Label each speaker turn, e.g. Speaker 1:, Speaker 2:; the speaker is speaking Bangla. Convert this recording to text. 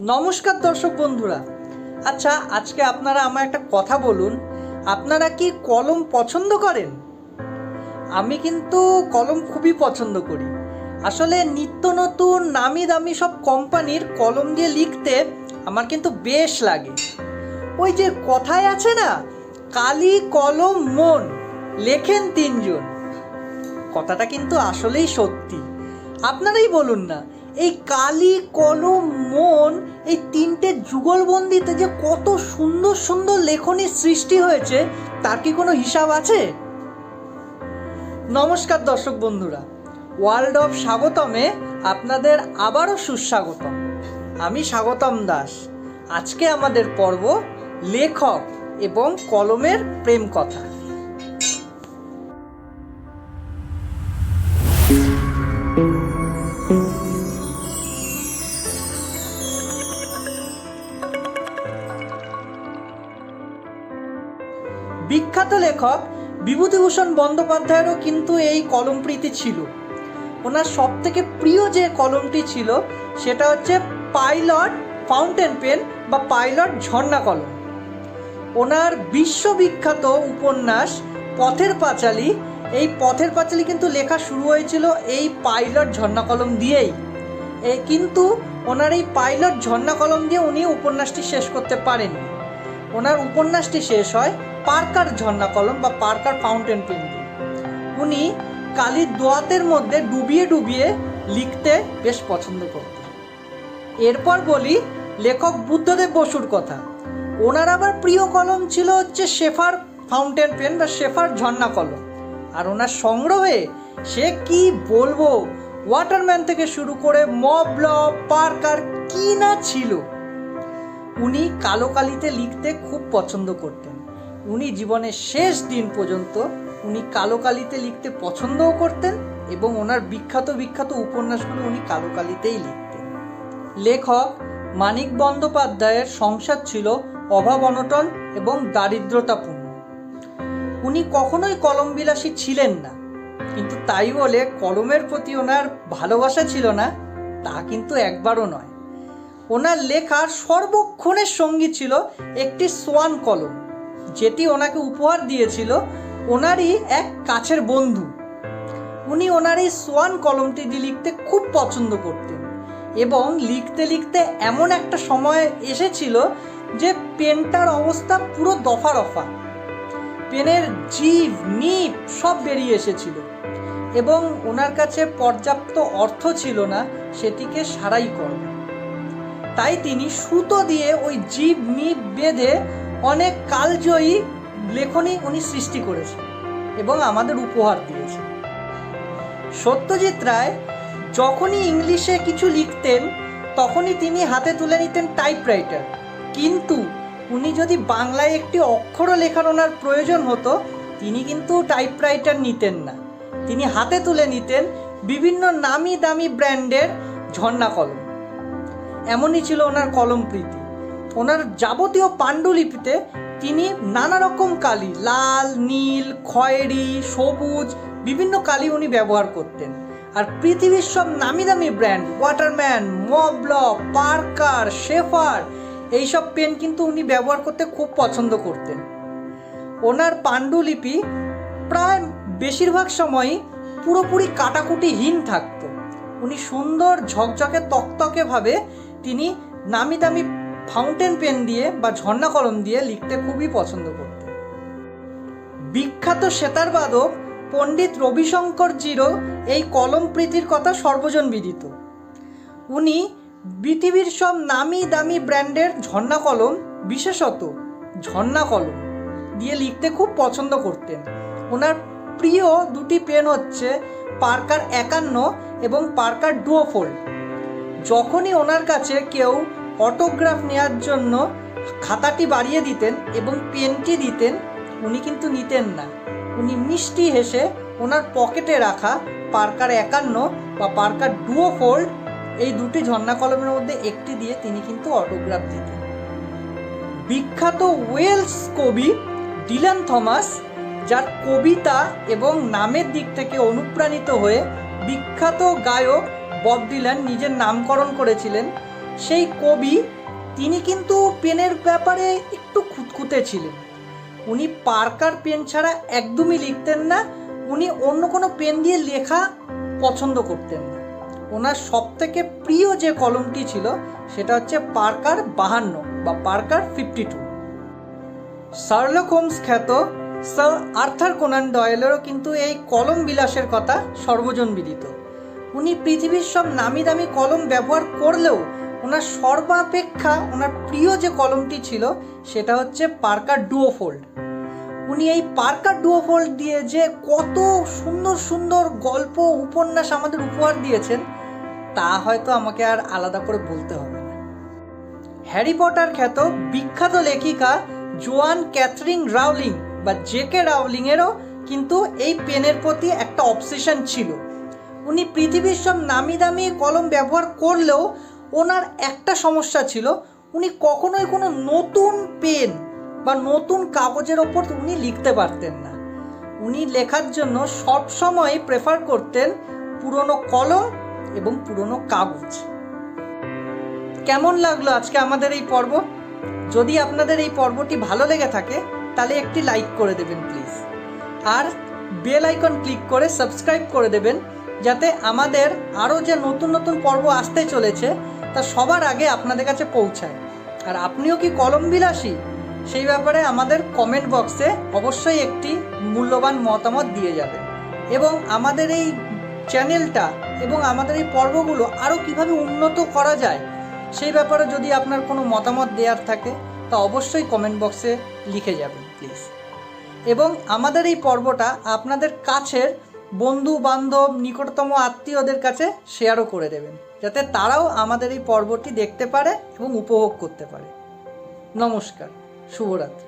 Speaker 1: নমস্কার দর্শক বন্ধুরা। আচ্ছা, আজকে আপনারা আমার একটা কথা বলুন, আপনারা কি কলম পছন্দ করেন? আমি কিন্তু কলম খুবই পছন্দ করি। আসলে নিত্য নতুন নামি দামি সব কোম্পানির কলম দিয়ে লিখতে আমার কিন্তু বেশ লাগে। ওই যে কথায় আছে না, কালি কলম মন লেখেন তিনজন, কথাটা কিন্তু আসলেই সত্যি। আপনারাই বলুন না, এই কালি কলম মন এই তিনটে যুগলবন্দিতে যে কত সুন্দর সুন্দর লেখনীর সৃষ্টি হয়েছে তার কি কোনো হিসাব আছে? নমস্কার দর্শক বন্ধুরা, ওয়ার্ল্ড অফ স্বাগতমে আপনাদের আবারও সুস্বাগতম। আমি স্বাগতম দাস। আজকে আমাদের পর্ব লেখক এবং কলমের প্রেম কথা। বিখ্যাত লেখক বিভূতিভূষণ বন্দ্যোপাধ্যায়েরও কিন্তু এই কলম প্রীতি ছিল। ওনার সব থেকে প্রিয় যে কলমটি ছিল সেটা হচ্ছে পাইলট ফাউন্টেন পেন বা পাইলট ঝর্ণা কলম। ওনার বিশ্ববিখ্যাত উপন্যাস পথের পাঁচালী, এই পথের পাঁচালী কিন্তু লেখা শুরু হয়েছিল এই পাইলট ঝর্ণা কলম দিয়েই। কিন্তু ওনার এই পাইলট ঝর্ণা কলম দিয়ে উনি উপন্যাসটি শেষ করতে পারেননি। ওনার উপন্যাসটি শেষ হয় পার্কার ঝর্ণা কলম বা পার্কার ফাউন্টেন পেন দিয়ে। উনি কালির দোয়াতের মধ্যে ডুবিয়ে ডুবিয়ে লিখতে বেশ পছন্দ করতেন। এরপর বলি লেখক বুদ্ধদেব বসুর কথা। ওনার আবার প্রিয় কলম ছিল হচ্ছে শেফার ফাউন্টেন পেন বা শেফার ঝর্ণা কলম। আর ওনার সংগ্রহে সে কি বলবো, ওয়াটারম্যান থেকে শুরু করে মবল, পার্কার, কি না ছিল। উনি কালো কালিতে লিখতে খুব পছন্দ করতেন। উনি জীবনের শেষ দিন পর্যন্ত উনি কালো কালিতে লিখতে পছন্দও করতেন এবং ওনার বিখ্যাত বিখ্যাত উপন্যাসগুলো উনি কালো কালিতেই লিখতেন। লেখক মানিক বন্দ্যোপাধ্যায়ের সংসার ছিল অভাব অনটন এবং দারিদ্রতাপূর্ণ। উনি কখনোই কলম বিলাসী ছিলেন না, কিন্তু তাই বলে কলমের প্রতি ওনার ভালোবাসা ছিল না তা কিন্তু একবারও নয়। ওনার লেখার সর্বক্ষণের সঙ্গী ছিল একটি সোয়ান কলম, যেটি ওনাকে উপহার দিয়েছিল ওনারই এক কাছের বন্ধু। উনি ওনার এই সোয়ান কলমটি দিয়ে লিখতে খুব পছন্দ করতেন এবং লিখতে লিখতে এমন একটা সময় এসেছিল যে পেনটার অবস্থা পুরো দফা রফা, পেনের জিভ নিব সব বেরিয়ে এসেছিল এবং ওনার কাছে পর্যাপ্ত অর্থ ছিল না সেটিকে সারাই করবে। তাই তিনি সুতো দিয়ে ওই জিভ নিব বেঁধে অনেক কালজয়ী লেখনী উনি সৃষ্টি করেছেন এবং আমাদের উপহার দিয়েছেন। সত্যজিৎ রায় যখনই ইংলিশে কিছু লিখতেন তখনই তিনি হাতে তুলে নিতেন টাইপরাইটার, কিন্তু উনি যদি বাংলায় একটি অক্ষরও লেখার ওনার প্রয়োজন হতো তিনি কিন্তু টাইপরাইটার নিতেন না, তিনি হাতে তুলে নিতেন বিভিন্ন নামি দামি ব্র্যান্ডের ঝর্ণা কলম। এমনই ছিল ওনার কলম প্রীতি। ওনার যাবতীয় পাণ্ডুলিপিতে তিনি নানা রকম কালি, লাল, নীল, খয়েরি, সবুজ, বিভিন্ন কালি উনি ব্যবহার করতেন। আর পৃথিবীর সব নামি দামি brand waterman, mobile, Parker, shepherd এইসব পেন কিন্তু উনি ব্যবহার করতে খুব পছন্দ করতেন। ওনার পাণ্ডুলিপি প্রায় বেশিরভাগ সময়ই পুরোপুরি কাটাকুটিহীন থাকত। উনি সুন্দর ঝকঝকে তকতকে তিনি নামি দামি ফাউন্টেন পেন দিয়ে বা ঝর্ণা কলম দিয়ে লিখতে খুবই পছন্দ করতেন। বিখ্যাত সেতার বাদক পণ্ডিত রবিশঙ্করজিরও এই কলম প্রীতির কথা সর্বজন বিদিত। উনি পৃথিবীর সব নামি দামি ব্র্যান্ডের ঝর্ণা কলম, বিশেষত ঝর্ণা কলম দিয়ে লিখতে খুব পছন্দ করতেন। ওনার প্রিয় দুটি পেন হচ্ছে পার্কার 51 এবং পার্কার ডুওফোল্ড। যখনই ওনার কাছে কেউ অটোগ্রাফ নেওয়ার জন্য খাতাটি বাড়িয়ে দিতেন এবং পেনটি দিতেন, উনি কিন্তু নিতেন না। উনি মিষ্টি হেসে ওনার পকেটে রাখা পার্কার 51 বা পার্কার ডুওফোল্ড এই দুটি ঝর্ণা কলমের মধ্যে একটি দিয়ে তিনি কিন্তু অটোগ্রাফ দিতেন। বিখ্যাত ওয়েলস কবি ডিলান থমাস, যার কবিতা এবং নামের দিক থেকে অনুপ্রাণিত হয়ে বিখ্যাত গায়ক বব ডিলান নিজের নামকরণ করেছিলেন, সেই কবি, তিনি কিন্তু পেনের ব্যাপারে একটু খুঁতখুঁতে ছিলেন। উনি পার্কার পেন ছাড়া একদমই লিখতেন না, উনি অন্য কোনো পেন দিয়ে লেখা পছন্দ করতেন না। ওনার সবথেকে প্রিয় যে কলমটি ছিল সেটা হচ্ছে পার্কার 52 বা পার্কার 52। শার্লক হোমস খ্যাত স্যার আর্থার কোনান ডয়েলেরও কিন্তু এই কলম বিলাসের কথা সর্বজন বিদিত। উনি পৃথিবীর সব নামি দামি কলম ব্যবহার করলেও ওনার সর্বাপেক্ষা ওনার প্রিয় যে কলমটি ছিল সেটা হচ্ছে পার্কার ডুওফোল্ড। উনি এই পার্কার ডুওফোল্ড দিয়ে যে কত সুন্দর সুন্দর গল্প উপন্যাস আমাদের উপহার দিয়েছেন তা হয়তো আমাকে আর আলাদা করে বলতে হবে না। হ্যারি পটার খ্যাত বিখ্যাত লেখিকা জোয়ান ক্যাথরিন রাউলিং বা জেকে রাউলিংয়েরও কিন্তু এই পেনের প্রতি একটা অবসেশন ছিল। উনি পৃথিবীর সব নামি দামি কলম ব্যবহার করলেও ওনার একটা সমস্যা ছিল, উনি কখনোই কোনো নতুন পেন বা নতুন কাগজের ওপর উনি লিখতে পারতেন না। উনি লেখার জন্য সবসময় প্রেফার করতেন পুরনো কলম এবং পুরনো কাগজ। কেমন লাগলো আজকে আমাদের এই পর্ব? যদি আপনাদের এই পর্বটি ভালো লেগে থাকে তাহলে একটি লাইক করে দেবেন প্লিজ, আর বেল আইকন ক্লিক করে সাবস্ক্রাইব করে দেবেন যাতে আমাদের আরও যে নতুন নতুন পর্ব আসতে চলেছে তা সবার আগে আপনাদের কাছে পৌঁছায়। আর আপনিও কি কলম বিলাসী? সেই ব্যাপারে আমাদের কমেন্ট বক্সে অবশ্যই একটি মূল্যবান মতামত দিয়ে যাবেন, এবং আমাদের এই চ্যানেলটা এবং আমাদের এই পর্বগুলো আরও কিভাবে উন্নত করা যায় সেই ব্যাপারে যদি আপনার কোনো মতামত দেওয়ার থাকে তা অবশ্যই কমেন্ট বক্সে লিখে যাবেন প্লিজ। এবং আমাদের এই পর্বটা আপনাদের কাছের বন্ধু বান্ধব নিকটতম আত্মীয়দের কাছে শেয়ারও করে দেবেন যাতে তারাও আমাদের এই পর্বটি দেখতে পারে এবং উপভোগ করতে পারে। নমস্কার, শুভরাত্রি।